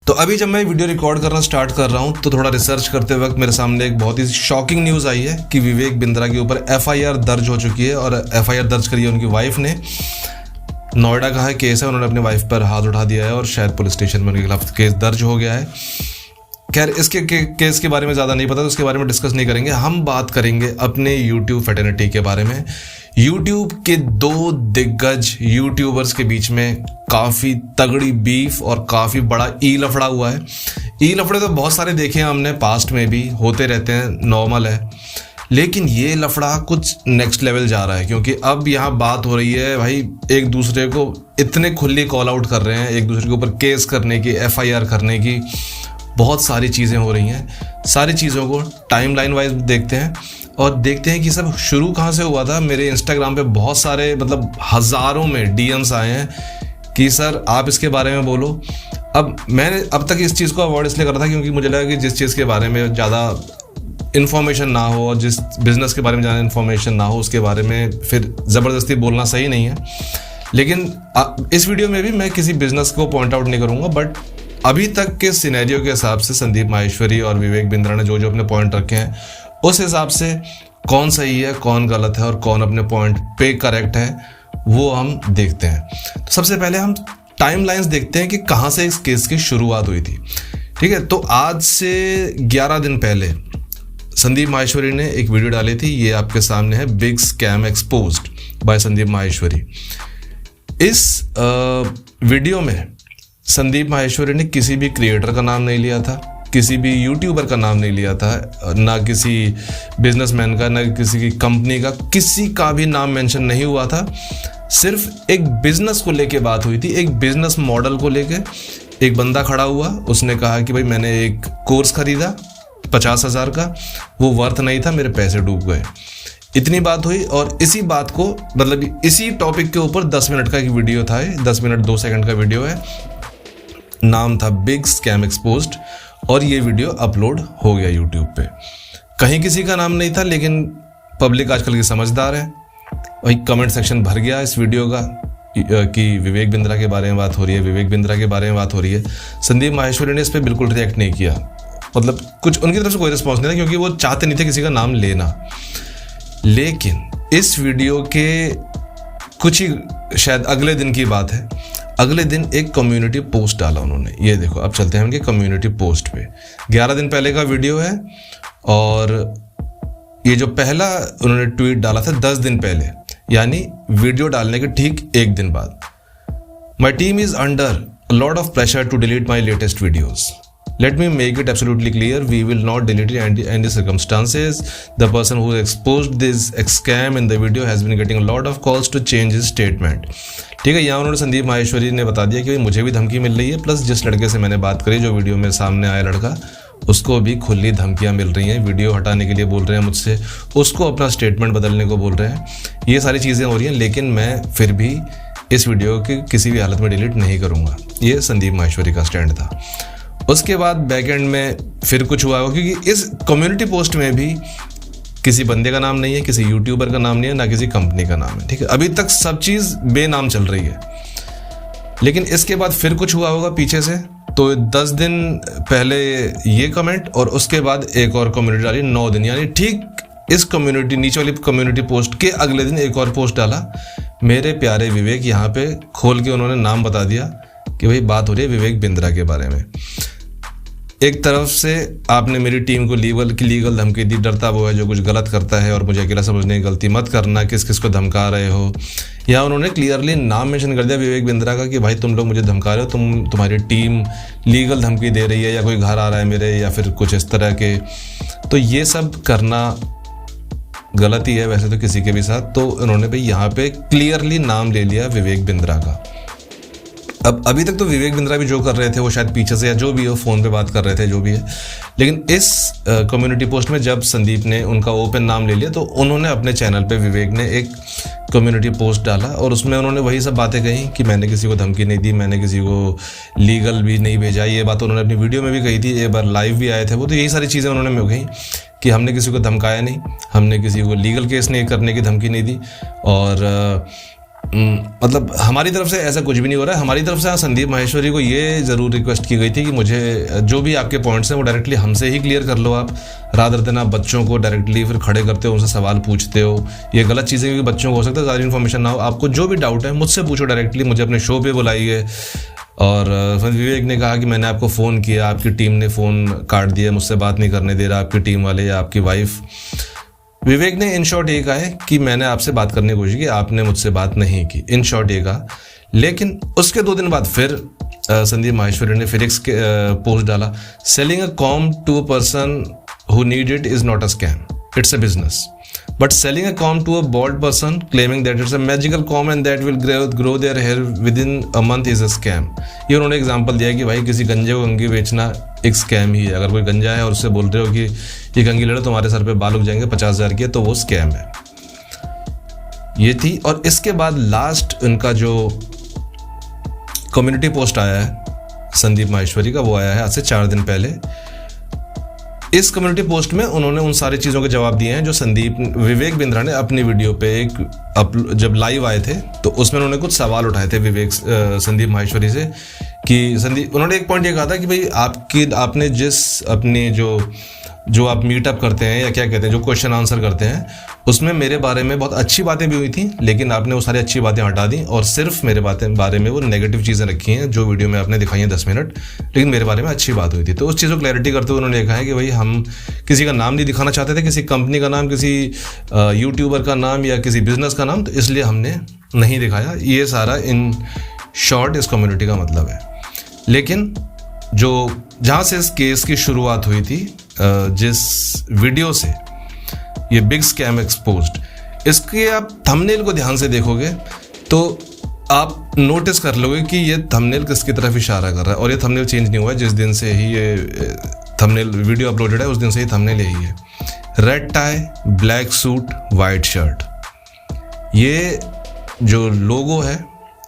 तो अभी जब मैं वीडियो रिकॉर्ड करना स्टार्ट कर रहा हूँ तो थोड़ा रिसर्च करते वक्त मेरे सामने एक बहुत ही शॉकिंग न्यूज़ आई है कि विवेक बिंद्रा के ऊपर एफआईआर दर्ज हो चुकी है और एफआईआर दर्ज करी है उनकी वाइफ ने। नोएडा का है केस है, उन्होंने अपनी वाइफ पर हाथ उठा दिया है और शायद पुलिस स्टेशन में उनके खिलाफ केस दर्ज हो गया है। खैर इसके केस के बारे में ज़्यादा नहीं पता तो उसके बारे में डिस्कस नहीं करेंगे। हम बात करेंगे अपने यूट्यूब फेटर्निटी के बारे में। यूट्यूब के दो दिग्गज यूट्यूबर्स के बीच में काफ़ी तगड़ी बीफ और काफ़ी बड़ा ई लफड़ा हुआ है। ई लफड़े तो बहुत सारे देखे हैं हमने, पास्ट में भी होते रहते हैं, नॉर्मल है। लेकिन ये लफड़ा कुछ नेक्स्ट लेवल जा रहा है क्योंकि अब यहाँ बात हो रही है भाई, एक दूसरे को इतने खुली कॉल आउट कर रहे हैं, एक दूसरे के ऊपर केस करने की, एफआईआर करने की, बहुत सारी चीज़ें हो रही हैं। सारी चीज़ों को टाइमलाइन वाइज देखते हैं और देखते हैं कि सब शुरू कहाँ से हुआ था। मेरे इंस्टाग्राम पे बहुत सारे मतलब हज़ारों में डीएम्स आए हैं कि सर आप इसके बारे में बोलो। अब मैंने अब तक इस चीज़ को अवॉइड इसलिए कर रहा था क्योंकि मुझे लगा कि जिस चीज़ के बारे में ज़्यादा इन्फॉर्मेशन ना हो और जिस बिज़नेस के बारे में ज़्यादा इन्फॉर्मेशन ना हो उसके बारे में फिर ज़बरदस्ती बोलना सही नहीं है। लेकिन इस वीडियो में भी मैं किसी बिज़नेस को पॉइंट आउट नहीं करूँगा, बट अभी तक के सिनेरियो के हिसाब से संदीप माहेश्वरी और विवेक बिंद्रा ने जो जो अपने पॉइंट रखे हैं उस हिसाब से कौन सही है, कौन गलत है और कौन अपने पॉइंट पे करेक्ट है वो हम देखते हैं। तो सबसे पहले हम टाइमलाइंस देखते हैं कि कहाँ से इस केस की शुरुआत हुई थी। ठीक है, तो आज से 11 दिन पहले संदीप माहेश्वरी ने एक वीडियो डाली थी, ये आपके सामने है, big scam exposed by Sandeep Maheshwari. इस वीडियो में संदीप माहेश्वरी ने किसी भी क्रिएटर का नाम नहीं लिया था, किसी भी यूट्यूबर का नाम नहीं लिया था, ना किसी बिजनेसमैन का, ना किसी की कंपनी का, किसी का भी नाम मेंशन नहीं हुआ था। सिर्फ एक बिजनेस को लेके बात हुई थी, एक बिजनेस मॉडल को लेके। एक बंदा खड़ा हुआ, उसने कहा कि भाई मैंने एक कोर्स खरीदा 50,000 का, वो वर्थ नहीं था, मेरे पैसे डूब गए। इतनी बात हुई और इसी बात को मतलब इसी टॉपिक के ऊपर 10 मिनट का एक वीडियो था, 10 मिनट 2 सेकंड का वीडियो है, नाम था बिग स्कैम एक्सपोज्ड, और ये वीडियो अपलोड हो गया यूट्यूब पे। कहीं किसी का नाम नहीं था, लेकिन पब्लिक आजकल की समझदार है, वही कमेंट सेक्शन भर गया इस वीडियो का कि विवेक बिंद्रा के बारे में बात हो रही है, विवेक बिंद्रा के बारे में बात हो रही है। संदीप माहेश्वरी ने इस पर बिल्कुल रिएक्ट नहीं किया, मतलब कुछ उनकी तरफ से कोई रिस्पॉन्स नहीं था क्योंकि वो चाहते नहीं थे किसी का नाम लेना। लेकिन इस वीडियो के कुछ ही शायद अगले दिन की बात है, अगले दिन एक कम्युनिटी पोस्ट डाला उन्होंने। ये देखो, अब चलते हैं उनके कम्युनिटी पोस्ट पे। 11 दिन पहले का वीडियो है और ये जो पहला उन्होंने ट्वीट डाला था 10 दिन पहले, यानी वीडियो डालने के ठीक एक दिन बाद। My team is under a lot of pressure to delete my latest videos. Let me make it absolutely clear, we will not delete it in any circumstances. The person who exposed this scam in the video has been getting a lot of calls to change his statement. ठीक है, यहाँ उन्होंने संदीप माहेश्वरी ने बता दिया कि मुझे भी धमकी मिल रही है, प्लस जिस लड़के से मैंने बात करी, जो वीडियो में सामने आया लड़का, उसको भी खुली धमकियाँ मिल रही हैं, वीडियो हटाने के लिए बोल रहे हैं मुझसे, उसको अपना स्टेटमेंट बदलने को बोल रहे हैं। ये सारी चीज़ें हो रही हैं, लेकिन मैं फिर भी इस वीडियो की किसी भी हालत में डिलीट नहीं करूँगा। ये संदीप माहेश्वरी का स्टैंड था। उसके बाद बैकएंड में फिर कुछ हुआ होगा क्योंकि इस कम्युनिटी पोस्ट में भी किसी बंदे का नाम नहीं है, किसी यूट्यूबर का नाम नहीं है, ना किसी कंपनी का नाम है। ठीक है, अभी तक सब चीज़ बेनाम चल रही है। लेकिन इसके बाद फिर कुछ हुआ होगा पीछे से। तो 10 दिन पहले ये कमेंट और उसके बाद एक और कम्युनिटी डाली 9 दिन, यानी ठीक इस कम्युनिटी, नीचे वाली कम्युनिटी पोस्ट के अगले दिन एक और पोस्ट डाला, मेरे प्यारे विवेक। यहाँ पे खोल के उन्होंने नाम बता दिया कि भाई बात हो रही है विवेक बिंद्रा के बारे में। एक तरफ से आपने मेरी टीम को लीगल धमकी दी, डरता वो है जो कुछ गलत करता है और मुझे अकेला समझने की गलती मत करना, किस किस को धमका रहे हो। या उन्होंने क्लियरली नाम मेंशन कर दिया विवेक बिंद्रा का कि भाई तुम लोग मुझे धमका रहे हो, तुम्हारी टीम लीगल धमकी दे रही है, या कोई घर आ रहा है मेरे, या फिर कुछ इस तरह के। तो ये सब करना गलत ही है वैसे तो किसी के भी साथ। तो उन्होंने भाई यहाँ पे क्लियरली नाम ले लिया विवेक बिंद्रा का। अब अभी तक तो विवेक बिंद्रा भी जो कर रहे थे वो शायद पीछे से या जो भी हो फ़ोन पे बात कर रहे थे, जो भी है। लेकिन इस कम्युनिटी पोस्ट में जब संदीप ने उनका ओपन नाम ले लिया तो उन्होंने अपने चैनल पे विवेक ने एक कम्युनिटी पोस्ट डाला और उसमें उन्होंने वही सब बातें कही कि मैंने किसी को धमकी नहीं दी, मैंने किसी को लीगल भी नहीं भेजा। ये बात उन्होंने अपनी वीडियो में भी कही थी, एक बार लाइव भी आए थे वो। तो यही सारी चीज़ें उन्होंने कही कि हमने किसी को धमकाया नहीं, हमने किसी को लीगल केस नहीं करने की धमकी नहीं दी। और मतलब हमारी तरफ से ऐसा कुछ भी नहीं हो रहा है। हमारी तरफ से संदीप माहेश्वरी को ये ज़रूर रिक्वेस्ट की गई थी कि मुझे जो भी आपके पॉइंट्स हैं वो डायरेक्टली हमसे ही क्लियर कर लो आप, रादर देन आप बच्चों को डायरेक्टली फिर खड़े करते हो, उनसे सवाल पूछते हो। ये गलत चीज़ें, क्योंकि बच्चों को हो सकता है ज़्यादा इन्फॉर्मेशन ना हो। आपको जो भी डाउट है मुझसे पूछो डायरेक्टली, मुझे अपने शो पर बुलाइए। और विवेक ने कहा कि मैंने आपको फ़ोन किया, आपकी टीम ने फ़ोन काट दिया, मुझसे बात नहीं करने दे रहा आपकी टीम वाले या आपकी वाइफ। विवेक ने इन शॉर्ट ये कहा है कि मैंने आपसे बात करने की कोशिश की, आपने मुझसे बात नहीं की, इन शॉर्ट ये कहा। लेकिन उसके 2 दिन बाद फिर संदीप माहेश्वरी ने फिर एक पोस्ट डाला, selling a comb to a person who need it is not a scam, it's a business, but selling a comb to a bald person claiming that it's a magical comb and that will grow their hair within a month is a scam. ये उन्होंने example दिया कि भाई किसी गंजे को कंघी बेचना एक स्कैम ही है। अगर कोई गंजा है और उससे बोल रहे हो कि ये कंघी ले लो तुम्हारे सर पे बाल उग जाएंगे 50,000 के, तो वो स्कैम है। ये थी। और इसके बाद लास्ट उनका जो कम्युनिटी पोस्ट आया है संदीप माहेश्वरी का, वो आया है आज से 4 दिन पहले। इस कम्युनिटी पोस्ट में उन्होंने उन सारी चीज़ों के जवाब दिए हैं जो विवेक बिंद्रा ने अपनी वीडियो पे जब लाइव आए थे तो उसमें उन्होंने कुछ सवाल उठाए थे संदीप माहेश्वरी से कि उन्होंने एक पॉइंट ये कहा था कि भाई आपने जिस अपनी जो आप मीटअप करते हैं या क्या कहते हैं, जो क्वेश्चन आंसर करते हैं, उसमें मेरे बारे में बहुत अच्छी बातें भी हुई थी, लेकिन आपने वो सारी अच्छी बातें हटा दी और सिर्फ मेरे बारे में वो नेगेटिव चीज़ें रखी हैं जो वीडियो में आपने दिखाई हैं 10 मिनट, लेकिन मेरे बारे में अच्छी बात हुई थी। तो उस चीज़ को क्लैरिटी करते हुए उन्होंने कहा है कि भाई हम किसी का नाम नहीं दिखाना चाहते थे, किसी कंपनी का नाम, किसी यूट्यूबर का नाम या किसी बिजनेस का नाम, तो इसलिए हमने नहीं दिखाया। ये सारा इन शॉर्ट इस कम्युनिटी का मतलब है। लेकिन जहाँ से इस केस की शुरुआत हुई थी, जिस वीडियो से ये बिग स्कैम एक्सपोज्ड, इसके आप थंबनेल को ध्यान से देखोगे तो आप नोटिस कर लोगे कि ये थंबनेल किसकी तरफ इशारा कर रहा है। और ये थंबनेल चेंज नहीं हुआ है, जिस दिन से ही ये थंबनेल वीडियो अपलोडेड है उस दिन से ही थंबनेल यही है। Red tie, black suit, white shirt. ये जो लोगो है,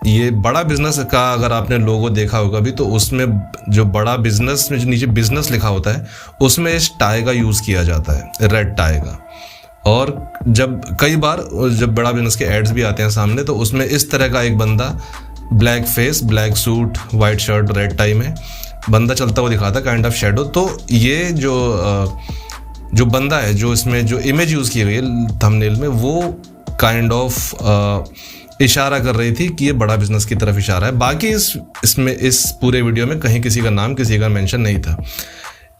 ये बड़ा बिजनेस का अगर आपने लोगो देखा होगा भी, तो उसमें जो बड़ा बिजनेस में जो नीचे बिजनेस लिखा होता है उसमें इस टाई का यूज़ किया जाता है, रेड टाई का। और कई बार जब बड़ा बिजनेस के एड्स भी आते हैं सामने, तो उसमें इस तरह का एक बंदा black face, black suit, white shirt, red tie में बंदा चलता हुआ दिखाता है, काइंड ऑफ शेडो। तो ये जो बंदा है, जो इसमें जो इमेज यूज़ की गई है थंबनेल में, वो काइंड ऑफ इशारा कर रही थी कि ये बड़ा बिजनेस की तरफ इशारा है। बाकी इसमें इस पूरे वीडियो में कहीं किसी का नाम, किसी का मेंशन नहीं था।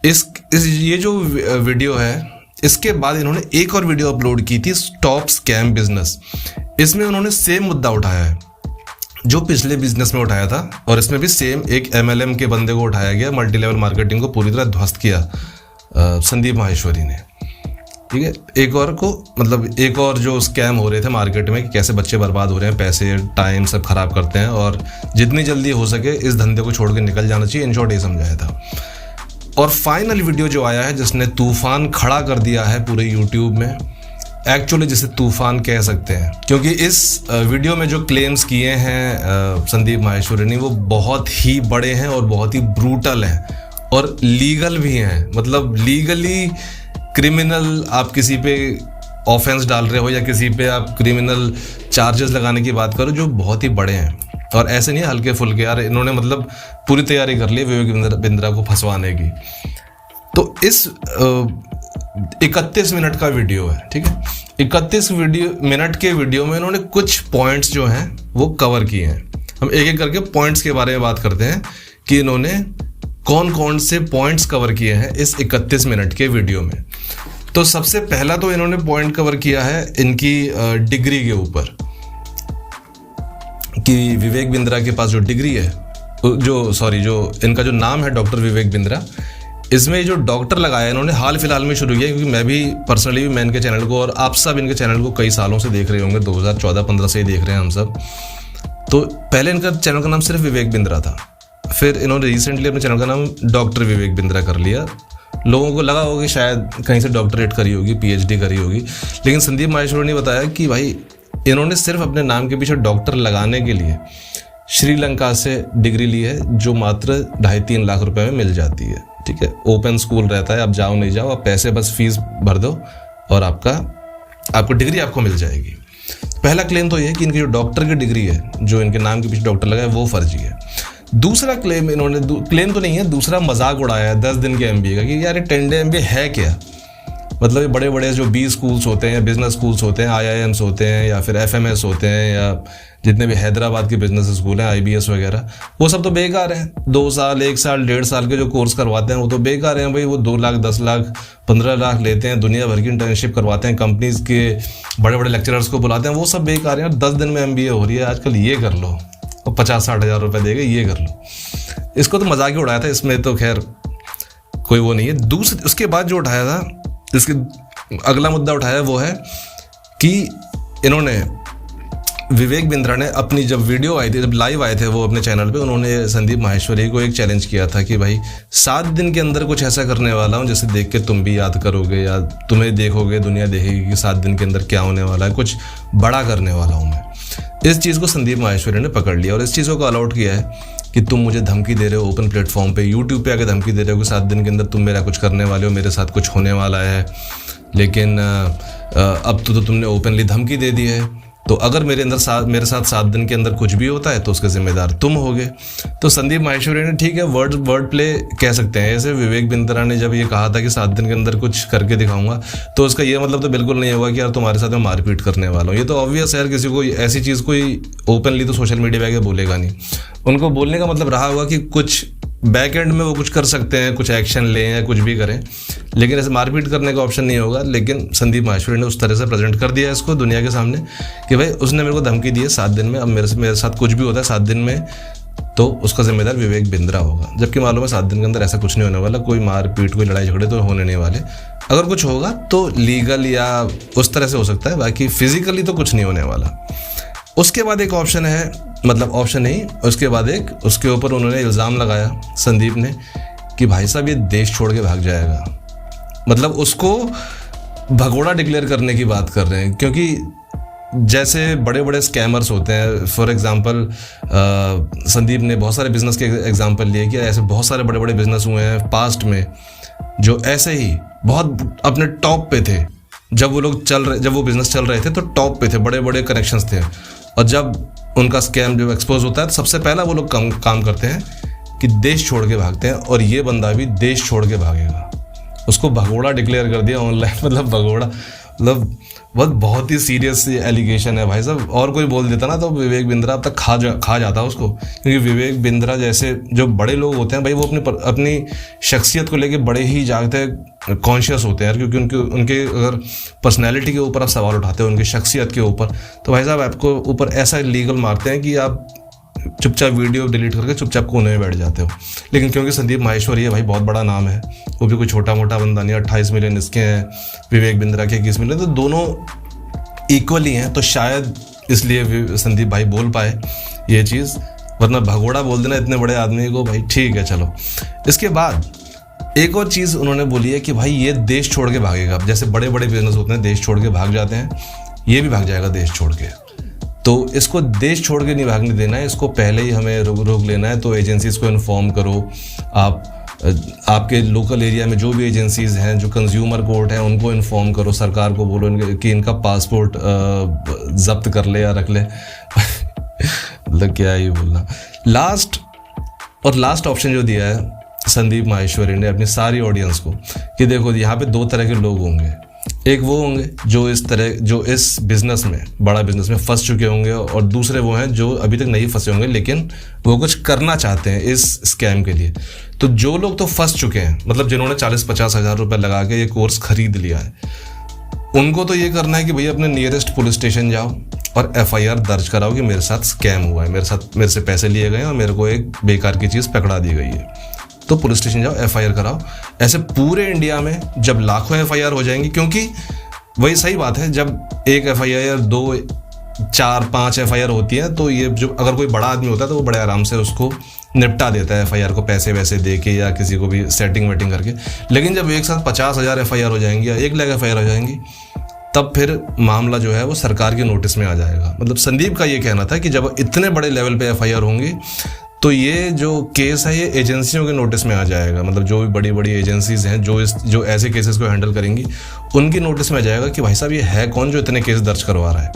ये जो वीडियो है, इसके बाद इन्होंने एक और वीडियो अपलोड की थी, स्टॉप स्कैम बिजनेस। इसमें उन्होंने सेम मुद्दा उठाया है जो पिछले बिजनेस में उठाया था, और इसमें भी सेम एक MLM के बंदे को उठाया गया, मल्टी लेवल मार्केटिंग को पूरी तरह ध्वस्त किया संदीप माहेश्वरी ने। ठीक है, एक और जो स्कैम हो रहे थे मार्केट में कि कैसे बच्चे बर्बाद हो रहे हैं, पैसे, टाइम सब खराब करते हैं, और जितनी जल्दी हो सके इस धंधे को छोड़ के निकल जाना चाहिए, इन शॉर्ट ये समझाया था। और फाइनल वीडियो जो आया है जिसने तूफान खड़ा कर दिया है पूरे यूट्यूब में, एक्चुअली जिसे तूफान कह सकते हैं, क्योंकि इस वीडियो में जो क्लेम्स किए हैं संदीप माहेश्वरी ने, वो बहुत ही बड़े हैं और बहुत ही ब्रूटल हैं और लीगल भी हैं। मतलब लीगली क्रिमिनल आप किसी पे ऑफेंस डाल रहे हो या किसी पे आप क्रिमिनल चार्जेस लगाने की बात करो, जो बहुत ही बड़े हैं। और ऐसे नहीं हल्के फुल्के, यार इन्होंने मतलब पूरी तैयारी कर ली विवेक बिंद्रा को फंसवाने की। तो इस 31 मिनट का वीडियो है, ठीक है। 31 मिनट के वीडियो में इन्होंने कुछ पॉइंट्स जो हैं वो कवर किए हैं। हम एक एक करके पॉइंट्स के बारे में बात करते हैं कि इन्होंने कौन कौन से पॉइंट्स कवर किए हैं इस 31 मिनट के वीडियो में। तो सबसे पहला तो इन्होंने पॉइंट कवर किया है इनकी डिग्री के ऊपर, कि विवेक बिंद्रा के पास जो डिग्री है, जो इनका जो नाम है डॉक्टर विवेक बिंद्रा, इसमें जो डॉक्टर लगाया है इन्होंने हाल फिलहाल में शुरू किया, क्योंकि मैं भी पर्सनली मैं इनके चैनल को और आप सब इनके चैनल को कई सालों से देख रहे होंगे, 2014-15 से ही देख रहे हैं हम सब। तो पहले इनका चैनल का नाम सिर्फ विवेक बिंद्रा था, फिर इन्होंने रिसेंटली अपने चैनल का नाम डॉक्टर विवेक बिंद्रा कर लिया। लोगों को लगा होगा कि शायद कहीं से डॉक्टरेट करी होगी, PhD करी होगी, लेकिन संदीप माहेश्वरी ने बताया कि भाई इन्होंने सिर्फ अपने नाम के पीछे डॉक्टर लगाने के लिए श्रीलंका से डिग्री ली है, जो मात्र 2.5-3 लाख रुपए में मिल जाती है। ठीक है, ओपन स्कूल रहता है, आप जाओ नहीं जाओ, आप पैसे बस फीस भर दो और आपको डिग्री आपको मिल जाएगी। पहला क्लेम तो ये है कि इनकी जो डॉक्टर की डिग्री है, जो इनके नाम के पीछे डॉक्टर लगा है, वो फर्जी है। दूसरा क्लेम इन्होंने, क्लेम तो नहीं है, दूसरा मजाक उड़ाया है 10 दिन के MBA का कि यार ये 10 डे MBA है क्या। मतलब ये बड़े बड़े जो B स्कूल्स होते हैं या बिजनेस स्कूल्स होते हैं, IIMs होते हैं या फिर FMS होते हैं या जितने भी हैदराबाद के बिजनेस स्कूल हैं, IBS वगैरह, वो सब तो बेकार हैं। 2 साल 1 साल 1.5 साल के जो कोर्स करवाते हैं वो तो बेकार हैं भाई। वो 2 लाख 10 लाख 15 लाख लेते हैं, दुनिया भर की इंटर्नशिप करवाते हैं, कंपनीज के बड़े बड़े लेक्चरर्स को बुलाते हैं, वो सब बेकार हैं। 10 दिन में MBA हो रही है आजकल, ये कर लो और 50-60 हज़ार रुपये देगा, ये कर लो। इसको तो मजाक ही उड़ाया था, इसमें तो खैर कोई वो नहीं है। दूसरे उसके बाद जो उठाया था, इसके अगला मुद्दा उठाया वो है कि इन्होंने, विवेक बिंद्रा ने अपनी जब वीडियो आई थी, जब लाइव आए थे वो अपने चैनल पे, उन्होंने संदीप माहेश्वरी को एक चैलेंज किया था कि भाई 7 दिन के अंदर कुछ ऐसा करने वाला हूँ जिसे देख के तुम भी याद करोगे या तुम्हें देखोगे, दुनिया देखेगी कि 7 दिन के अंदर क्या होने वाला है, कुछ बड़ा करने वाला हूँ मैं। इस चीज़ को संदीप माहेश्वरी ने पकड़ लिया और इस चीज़ों को अलाउट किया है कि तुम मुझे धमकी दे रहे हो ओपन प्लेटफॉर्म पे, यूट्यूब पे आके धमकी दे रहे हो कि 7 दिन के अंदर तुम मेरा कुछ करने वाले हो, मेरे साथ कुछ होने वाला है, लेकिन अब तो तुमने ओपनली धमकी दे दी है, तो अगर मेरे साथ 7 दिन के अंदर कुछ भी होता है तो उसके जिम्मेदार तुम होगे। तो संदीप माहेश्वरी ने, ठीक है, वर्ड प्ले कह सकते हैं ऐसे। विवेक बिंद्रा ने जब ये कहा था कि 7 दिन के अंदर कुछ करके दिखाऊंगा, तो उसका ये मतलब तो बिल्कुल नहीं होगा कि यार तुम्हारे साथ मैं मारपीट करने वाला हूँ। ये तो ऑब्वियस है यार, किसी को ऐसी चीज़ कोई ओपनली तो सोशल मीडिया पे बोलेगा नहीं। उनको बोलने का मतलब रहा होगा कि कुछ बैक एंड में वो कुछ कर सकते हैं, कुछ एक्शन लें या कुछ भी करें, लेकिन ऐसे मारपीट करने का ऑप्शन नहीं होगा। लेकिन संदीप माहेश्वरी ने उस तरह से प्रेजेंट कर दिया इसको दुनिया के सामने कि भाई उसने मेरे को धमकी दी है 7 दिन में, अब मेरे साथ कुछ भी होता है 7 दिन में तो उसका जिम्मेदार विवेक बिंद्रा होगा। जबकि मालूम है 7 दिन के अंदर ऐसा कुछ नहीं होने वाला, कोई मारपीट कोई लड़ाई झगड़े तो होने नहीं वाले। अगर कुछ होगा तो लीगल या उस तरह से हो सकता है, बाकी फिजिकली तो कुछ नहीं होने वाला। उसके बाद एक ऑप्शन है, मतलब ऑप्शन नहीं, उसके बाद उसके ऊपर उन्होंने इल्ज़ाम लगाया संदीप ने कि भाई साहब ये देश छोड़ के भाग जाएगा। मतलब उसको भगोड़ा डिक्लेयर करने की बात कर रहे हैं, क्योंकि जैसे बड़े बड़े स्कैमर्स होते हैं, फॉर एग्जांपल संदीप ने बहुत सारे बिजनेस के एग्जांपल लिए कि ऐसे बहुत सारे बड़े बड़े बिजनेस हुए हैं पास्ट में जो ऐसे ही बहुत अपने टॉप पे थे। जब वो बिजनेस चल रहे थे तो टॉप पे थे, बड़े बड़े कनेक्शंस थे, और जब उनका स्कैम जो एक्सपोज होता है तो सबसे पहला वो लोग काम करते हैं कि देश छोड़ के भागते हैं, और ये बंदा भी देश छोड़ के भागेगा। उसको भगोड़ा डिक्लेयर कर दिया ऑनलाइन। मतलब भगोड़ा, मतलब बहुत ही सीरियस एलिगेशन है भाई साहब। और कोई बोल देता ना तो विवेक बिंद्रा अब तक खा जाता उसको, क्योंकि विवेक बिंद्रा जैसे जो बड़े लोग होते हैं भाई, वो अपनी शख्सियत को लेके बड़े ही जागते कॉन्शियस होते हैं, क्योंकि उनके अगर पर्सनैलिटी के ऊपर आप सवाल उठाते हो, उनकी शख्सियत के ऊपर, तो भाई साहब आपको ऊपर ऐसा लीगल मारते हैं कि आप चुपचाप वीडियो डिलीट करके चुपचाप कोने में बैठ जाते हो। लेकिन क्योंकि संदीप माहेश्वरी है भाई, बहुत बड़ा नाम है, वो भी कोई छोटा मोटा बंदा नहीं। 28 मिलियन इसके हैं, विवेक बिंद्रा के 21 मिलियन, तो दोनों इक्वली हैं, तो शायद इसलिए संदीप भाई बोल पाए ये चीज़, वरना भगोड़ा बोल देना इतने बड़े आदमी को भाई, ठीक है चलो। इसके बाद एक और चीज़ उन्होंने बोली है कि भाई ये देश छोड़ के भागेगा। जैसे बड़े बड़े बिजनेस होते हैं देश छोड़ के भाग जाते हैं, ये भी भाग जाएगा देश छोड़ के। तो इसको देश छोड़ के नहीं भागने देना है, इसको पहले ही हमें रोक लेना है। तो एजेंसीज को इन्फॉर्म करो, आपके लोकल एरिया में जो भी एजेंसीज हैं, जो कंज्यूमर कोर्ट हैं, उनको इन्फॉर्म करो, सरकार को बोलो कि इनका पासपोर्ट जब्त कर ले या रख ले। मतलब क्या ही बोलना। लास्ट ऑप्शन जो दिया है संदीप माहेश्वरी ने अपनी सारी ऑडियंस को कि देखो यहाँ पे 2 तरह के लोग होंगे। एक वो होंगे जो इस बिजनेस में, बड़ा बिजनेस में फंस चुके होंगे, और दूसरे वो हैं जो अभी तक नहीं फंसे होंगे लेकिन वो कुछ करना चाहते हैं इस स्कैम के लिए। तो जो लोग तो फंस चुके हैं, मतलब जिन्होंने 40-50 हज़ार रुपये लगा के ये कोर्स खरीद लिया है, उनको तो ये करना है कि भैया अपने नियरेस्ट पुलिस स्टेशन जाओ और FIR दर्ज कराओ कि मेरे साथ स्कैम हुआ है, मेरे से पैसे लिए गए और मेरे को एक बेकार की चीज़ पकड़ा दी गई है। तो पुलिस स्टेशन जाओ, FIR कराओ। ऐसे पूरे इंडिया में जब लाखों FIR हो जाएंगी, क्योंकि वही सही बात है, जब एक FIR 2, 4, 5 FIR होती है तो ये जो अगर कोई बड़ा आदमी होता है तो वो बड़े आराम से उसको निपटा देता है FIR को, पैसे वैसे दे के या किसी को भी सेटिंग वेटिंग करके। लेकिन जब एक साथ 50,000 FIR हो जाएंगी या 1 लाख FIR हो जाएंगी, तब फिर मामला जो है वो सरकार के नोटिस में आ जाएगा। मतलब संदीप का ये कहना था कि जब इतने बड़े लेवल पे FIR होंगी तो ये जो केस है ये एजेंसियों के नोटिस में आ जाएगा। मतलब जो भी बड़ी बड़ी एजेंसीज हैं जो ऐसे केसेस को हैंडल करेंगी, उनकी नोटिस में आ जाएगा कि भाई साहब ये है कौन जो इतने केस दर्ज करवा रहा है।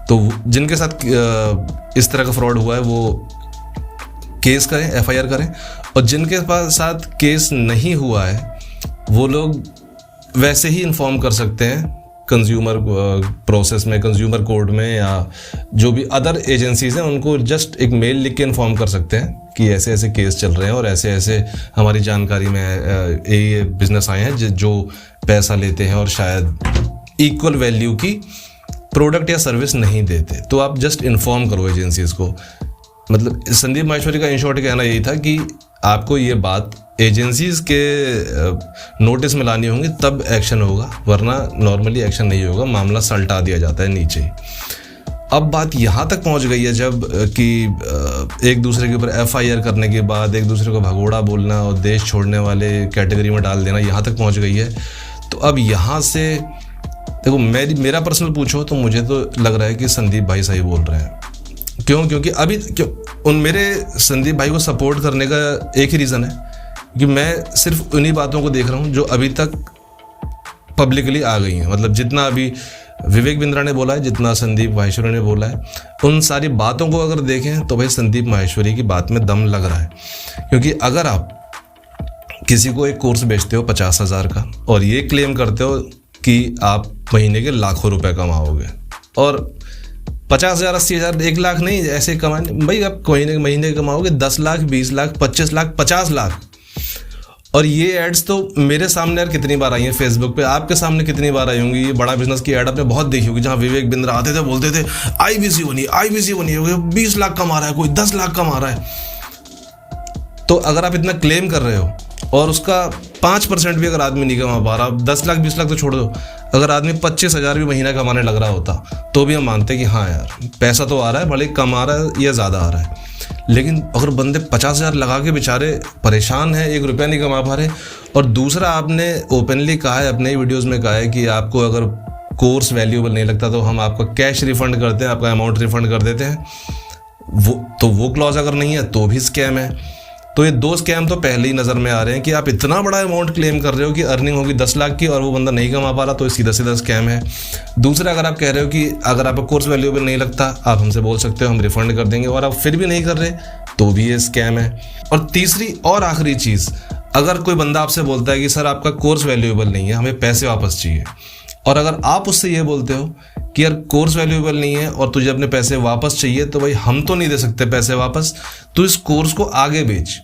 तो जिनके साथ इस तरह का फ्रॉड हुआ है वो केस करें, एफआईआर करें, और जिनके पास साथ केस नहीं हुआ है वो लोग वैसे ही इन्फॉर्म कर सकते हैं कंज्यूमर प्रोसेस में, कंज्यूमर कोर्ट में, या जो भी अदर एजेंसीज हैं उनको जस्ट एक मेल लिख के इन्फॉर्म कर सकते हैं कि ऐसे ऐसे केस चल रहे हैं और ऐसे ऐसे हमारी जानकारी में ये बिजनेस आए हैं जो पैसा लेते हैं और शायद इक्वल वैल्यू की प्रोडक्ट या सर्विस नहीं देते। तो आप जस्ट इन्फॉर्म करो एजेंसीज को। मतलब संदीप माहेश्वरी का इन शॉर्ट कहना यही था कि आपको ये बात एजेंसीज के नोटिस में लानी होंगी तब एक्शन होगा, वरना नॉर्मली एक्शन नहीं होगा, मामला सल्टा दिया जाता है नीचे ही। अब बात यहाँ तक पहुँच गई है जब कि एक दूसरे के ऊपर एफआईआर करने के बाद एक दूसरे को भगोड़ा बोलना और देश छोड़ने वाले कैटेगरी में डाल देना यहाँ तक पहुँच गई है। तो अब यहाँ से देखो, मेरा पर्सनल पूछो तो मुझे तो लग रहा है कि संदीप भाई सही बोल रहे हैं। क्योंकि अभी मेरे संदीप भाई को सपोर्ट करने का एक ही रीज़न है कि मैं सिर्फ उन्हीं बातों को देख रहा हूँ जो अभी तक पब्लिकली आ गई हैं। मतलब जितना अभी विवेक बिंद्रा ने बोला है, जितना संदीप माहेश्वरी ने बोला है, उन सारी बातों को अगर देखें तो भाई संदीप माहेश्वरी की बात में दम लग रहा है। क्योंकि अगर आप किसी को एक कोर्स बेचते हो 50,000 का और ये क्लेम करते हो कि आप महीने के लाखों रुपए कमाओगे, और 50,000, 80,000, 1 लाख नहीं ऐसे कमाने, भाई आप महीने कमाओगे 10 लाख, 20 लाख, 25 लाख, 50 लाख। और ये एड्स तो मेरे सामने यार कितनी बार आई हैं फेसबुक पे, आपके सामने कितनी बार आई होंगी। ये बड़ा बिजनेस की एड आपने बहुत देखी होगी जहाँ विवेक बिंद्रा आते थे, बोलते थे आईबीसी बनी, 20 लाख कमा रहा है, कोई 10 लाख कमा रहा है। तो अगर आप इतना क्लेम कर रहे हो और उसका 5% भी अगर आदमी नहीं कमा पा रहा, 10 लाख 20 लाख तो छोड़ दो, अगर आदमी 25,000 भी महीना कमाने लग रहा होता तो भी हम मानते हैं कि हाँ यार पैसा तो आ रहा है, भले कम आ रहा है या ज़्यादा आ रहा है। लेकिन अगर बंदे 50,000 लगा के बेचारे परेशान हैं, 1 रुपया नहीं कमा पा रहे। और दूसरा, आपने ओपनली कहा है, अपने ही वीडियोज़ में कहा है कि आपको अगर कोर्स वैल्यूएबल नहीं लगता तो हम आपका कैश रिफंड करते हैं, आपका अमाउंट रिफंड कर देते हैं। वो क्लॉज अगर नहीं है तो भी स्कैम है। तो ये 2 स्कैम तो पहले ही नज़र में आ रहे हैं कि आप इतना बड़ा अमाउंट क्लेम कर रहे हो कि अर्निंग होगी 10 लाख की और वो बंदा नहीं कमा पा रहा, तो सीधा सीधा स्कैम है। दूसरा, अगर आप कह रहे हो कि अगर आपका कोर्स वैल्यूएबल नहीं लगता आप हमसे बोल सकते हो, हम रिफंड कर देंगे, और आप फिर भी नहीं कर रहे तो भी ये स्कैम है। और तीसरी और आखिरी चीज़, अगर कोई बंदा आपसे बोलता है कि सर आपका कोर्स वैल्यूएबल नहीं है, हमें पैसे वापस चाहिए, और अगर आप उससे ये बोलते हो कि यार कोर्स वैल्यूएबल नहीं है और तुझे अपने पैसे वापस चाहिए, तो भाई हम तो नहीं दे सकते पैसे वापस, तो इस कोर्स को आगे बेच,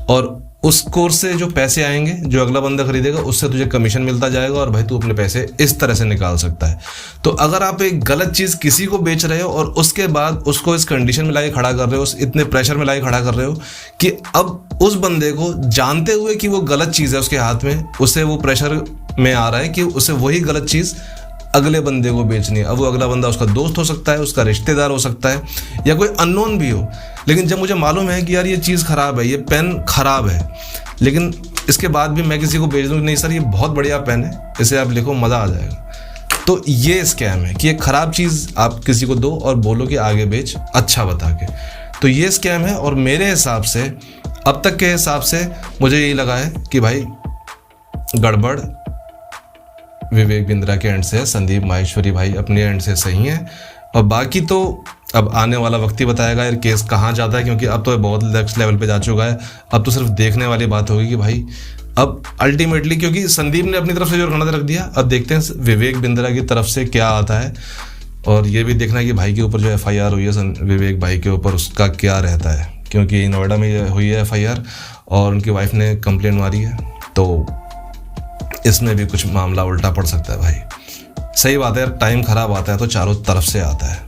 और उस कोर्स से जो पैसे आएंगे, जो अगला बंदा खरीदेगा, उससे तुझे कमीशन मिलता जाएगा और भाई तू अपने पैसे इस तरह से निकाल सकता है। तो अगर आप एक गलत चीज़ किसी को बेच रहे हो और उसके बाद उसको इस कंडीशन में लाके खड़ा कर रहे हो, इतने प्रेशर में लाके खड़ा कर रहे हो कि अब उस बंदे को जानते हुए कि वो गलत चीज़ है उसके हाथ में, उसे वो प्रेशर में आ रहा है कि उसे वही गलत चीज़ अगले बंदे को बेचनी है। अब वो अगला बंदा उसका दोस्त हो सकता है, उसका रिश्तेदार हो सकता है, या कोई अननोन भी हो। लेकिन जब मुझे मालूम है कि यार ये चीज़ ख़राब है, ये पेन ख़राब है, लेकिन इसके बाद भी मैं किसी को भेज दूँ नहीं सर ये बहुत बढ़िया पेन है, इसे आप लिखो, मज़ा आ जाएगा, तो ये स्कैम है कि एक ख़राब चीज़ आप किसी को दो और बोलो कि आगे बेच अच्छा बता के। तो ये स्कैम है। और मेरे हिसाब से, अब तक के हिसाब से मुझे यही लगा है कि भाई गड़बड़ विवेक बिंद्रा के एंड से, संदीप माहेश्वरी भाई अपने एंड से सही है। और बाकी तो अब आने वाला वक्त ही बताएगा यार केस कहाँ जाता है, क्योंकि अब तो बहुत नेक्स्ट लेवल पे जा चुका है। अब तो सिर्फ देखने वाली बात होगी कि भाई अब अल्टीमेटली, क्योंकि संदीप ने अपनी तरफ से जो रखना रख दिया, अब देखते हैं विवेक बिंद्रा की तरफ से क्या आता है। और ये भी देखना है कि भाई के ऊपर जो FIR हुई है विवेक भाई के ऊपर, उसका क्या रहता है, क्योंकि नोएडा में हुई है FIR और उनकी वाइफ ने कंप्लेंट मारी है, तो इसमें भी कुछ मामला उल्टा पड़ सकता है भाई। सही बात है यार, टाइम खराब आता है तो चारों तरफ से आता है।